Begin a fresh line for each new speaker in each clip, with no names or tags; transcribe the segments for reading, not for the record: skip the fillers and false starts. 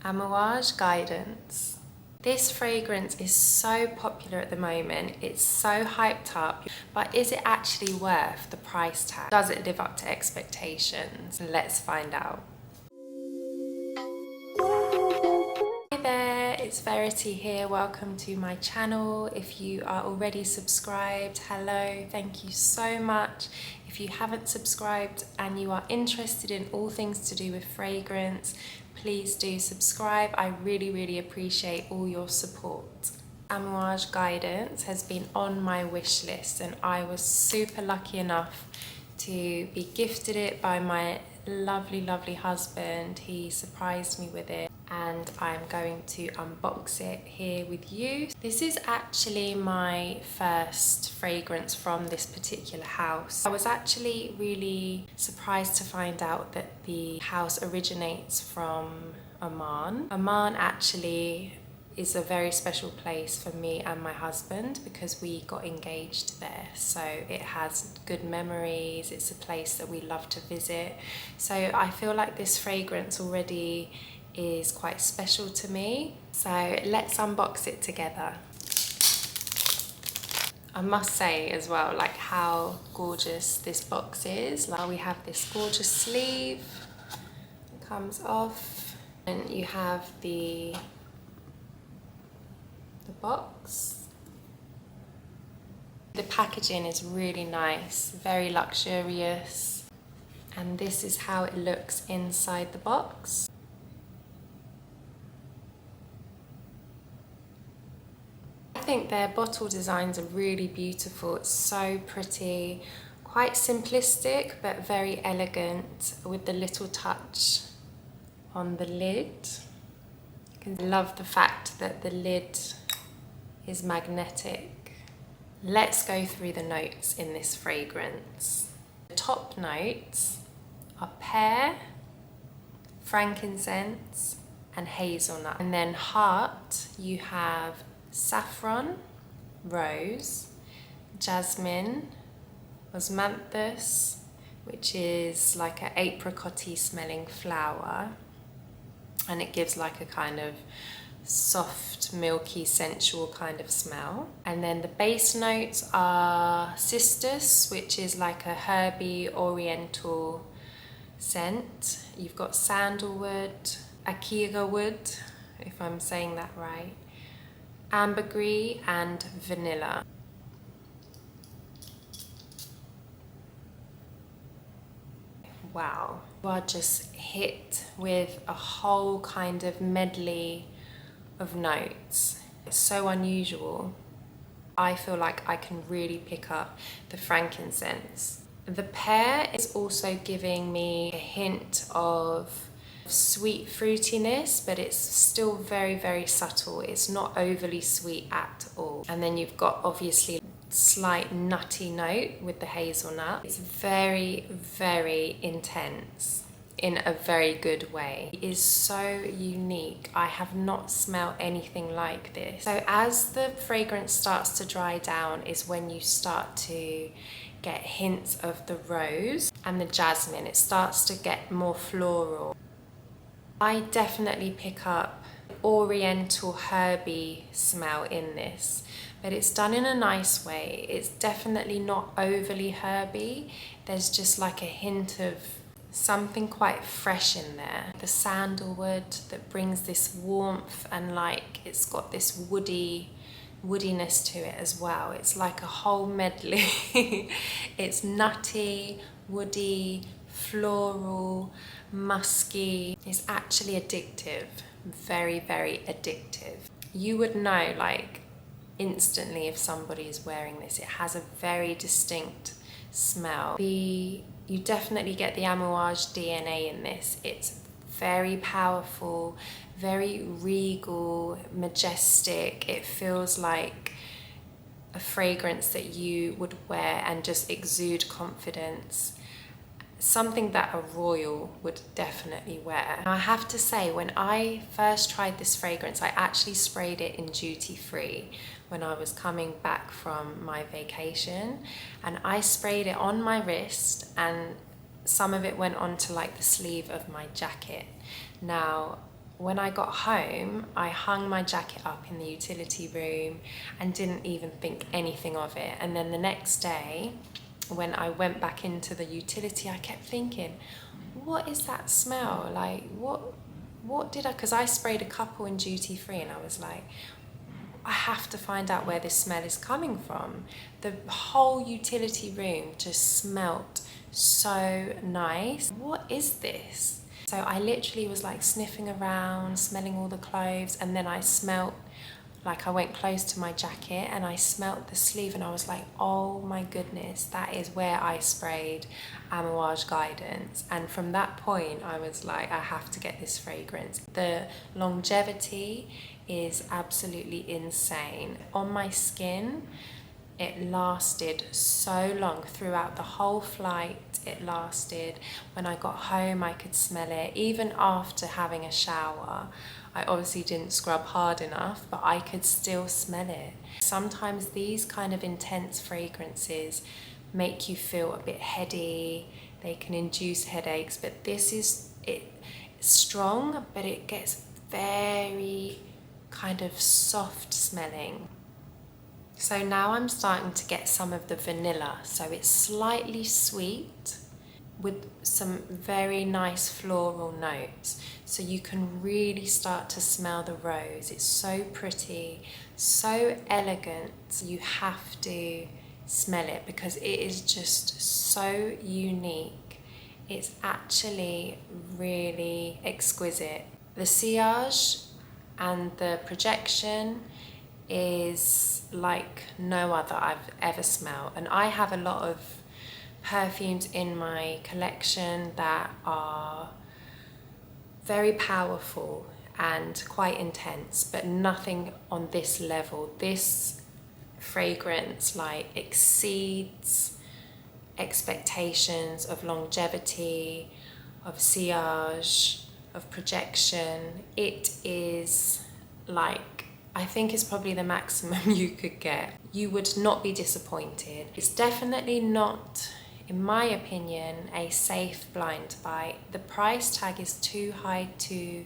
Amouage Guidance. This fragrance is so popular at the moment, it's so hyped up, but is it actually worth the price tag? Does it live up to expectations? Let's find out. Hi there, it's Verity here. Welcome to my channel. If you are already subscribed, hello, thank you so much. If you haven't subscribed and you are interested in all things to do with fragrance, please do subscribe. I really appreciate all your support. Amouage Guidance has been on my wish list and I was super lucky enough to be gifted it by my lovely husband. He surprised me with it and I'm going to unbox it here with you. This is actually my first fragrance from this particular house. I was actually really surprised to find out that the house originates from Oman. Oman actually is a very special place for me and my husband because we got engaged there, so it has good memories. It's a place that we love to visit, so I feel like this fragrance already is quite special to me. So let's unbox it together. I must say as well, like, how gorgeous this box is. Like, we have this gorgeous sleeve, it comes off, and you have the box. The packaging is really nice, very luxurious, and this is how it looks inside the box. I think their bottle designs are really beautiful. It's so pretty, quite simplistic but very elegant, with the little touch on the lid. I love the fact that the lid is magnetic. Let's go through the notes in this fragrance. The top notes are pear, frankincense and hazelnut. And then heart, you have saffron, rose, jasmine, osmanthus, which is like an apricot-y smelling flower, and it gives like a kind of soft, milky, sensual kind of smell. And then the base notes are cistus, which is like a herby oriental scent. You've got sandalwood, akira wood, if I'm saying that right, ambergris and vanilla. Wow, you are just hit with a whole kind of medley of notes. It's so unusual. I feel like I can really pick up the frankincense. The pear is also giving me a hint of sweet fruitiness, but it's still very subtle. It's not overly sweet at all. And then you've got obviously slight nutty note with the hazelnut. It's very intense in a very good way. It is so unique. I have not smelled anything like this. So as the fragrance starts to dry down is when you start to get hints of the rose and the jasmine. It starts to get more floral. I definitely pick up oriental herby smell in this, but it's done in a nice way. It's definitely not overly herby. There's just like a hint of something quite fresh in there. The sandalwood that brings this warmth, and like it's got this woodiness to it as well. It's like a whole medley. It's nutty, woody, floral, musky. It's actually addictive, very addictive. You would know like instantly if somebody is wearing this. It has a very distinct smell. You definitely get the Amouage DNA in this. It's very powerful, very regal, majestic. It feels like a fragrance that you would wear and just exude confidence. Something that a royal would definitely wear. I have to say, when I first tried this fragrance, I actually sprayed it in duty free when I was coming back from my vacation, and I sprayed it on my wrist and some of it went onto like the sleeve of my jacket. Now, when I got home, I hung my jacket up in the utility room and didn't even think anything of it. And then the next day, when I went back into the utility, I kept thinking, what is that smell? Like, what did I, because I sprayed a couple in duty free, and I was like, I have to find out where this smell is coming from. The whole utility room just smelt so nice. What is this? So I literally was like sniffing around, smelling all the clothes, and then I smelt, like I went close to my jacket and I smelt the sleeve, and I was like, oh my goodness, that is where I sprayed Amouage Guidance. And from that point, I was like, I have to get this fragrance. The longevity is absolutely insane. On my skin, it lasted so long throughout the whole flight. It lasted. When I got home, I could smell it. Even after having a shower, I obviously didn't scrub hard enough, but I could still smell it. Sometimes these kind of intense fragrances make you feel a bit heady. They can induce headaches, but this is strong, but it gets very kind of soft smelling. So now I'm starting to get some of the vanilla. So it's slightly sweet with some very nice floral notes. So you can really start to smell the rose. It's so pretty, so elegant. You have to smell it because it is just so unique. It's actually really exquisite. The sillage and the projection is like no other I've ever smelled. And I have a lot of perfumes in my collection that are very powerful and quite intense, but nothing on this level. This fragrance like exceeds expectations of longevity, of sillage, of projection. It is like, I think it's probably the maximum you could get. You would not be disappointed. It's definitely not, in my opinion, a safe blind buy. The price tag is too high to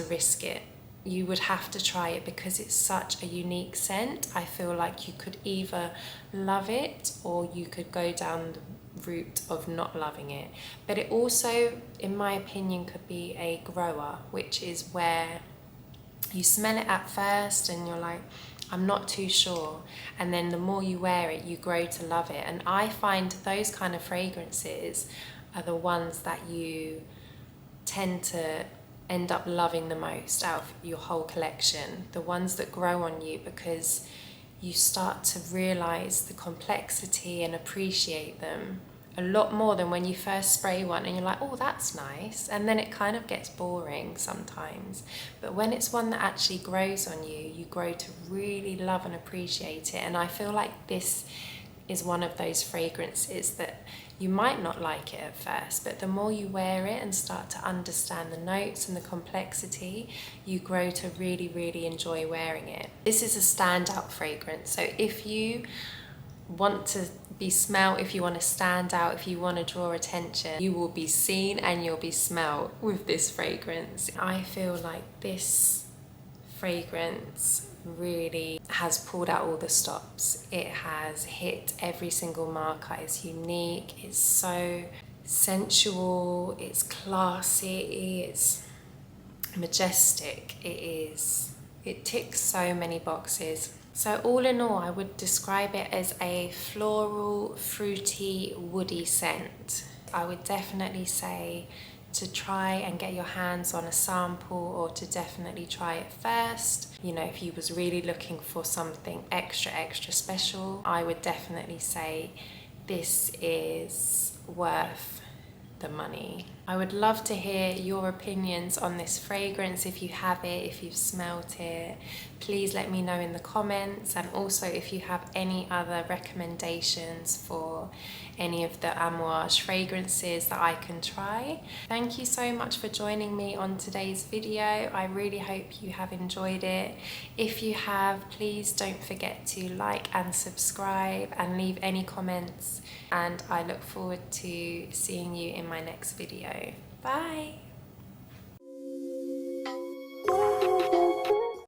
risk it. You would have to try it because it's such a unique scent. I feel like you could either love it or you could go down the route of not loving it. But it also, in my opinion, could be a grower, which is where you smell it at first and you're like, I'm not too sure. And then the more you wear it, you grow to love it. And I find those kind of fragrances are the ones that you tend to end up loving the most out of your whole collection. The ones that grow on you because you start to realize the complexity and appreciate them a lot more than when you first spray one and you're like, oh, that's nice. And then it kind of gets boring sometimes. But when it's one that actually grows on you, you grow to really love and appreciate it. And I feel like this is one of those fragrances that you might not like it at first, but the more you wear it and start to understand the notes and the complexity, you grow to really, really enjoy wearing it. This is a standout fragrance. So if you want to be smelled, if you want to stand out, if you want to draw attention, you will be seen and you'll be smelled with this fragrance. I feel like this fragrance really has pulled out all the stops. It has hit every single marker. It's unique, it's so sensual, it's classy, it's majestic, it ticks so many boxes. So all in all, I would describe it as a floral, fruity, woody scent. I would definitely say to try and get your hands on a sample, or to definitely try it first. You know, if you was really looking for something extra special, I would definitely say this is worth the money. I would love to hear your opinions on this fragrance. If you have it, if you've smelt it, please let me know in the comments. And also if you have any other recommendations for any of the Amouage fragrances that I can try. Thank you so much for joining me on today's video. I really hope you have enjoyed it. If you have, please don't forget to like and subscribe and leave any comments, and I look forward to seeing you in my next video. Bye!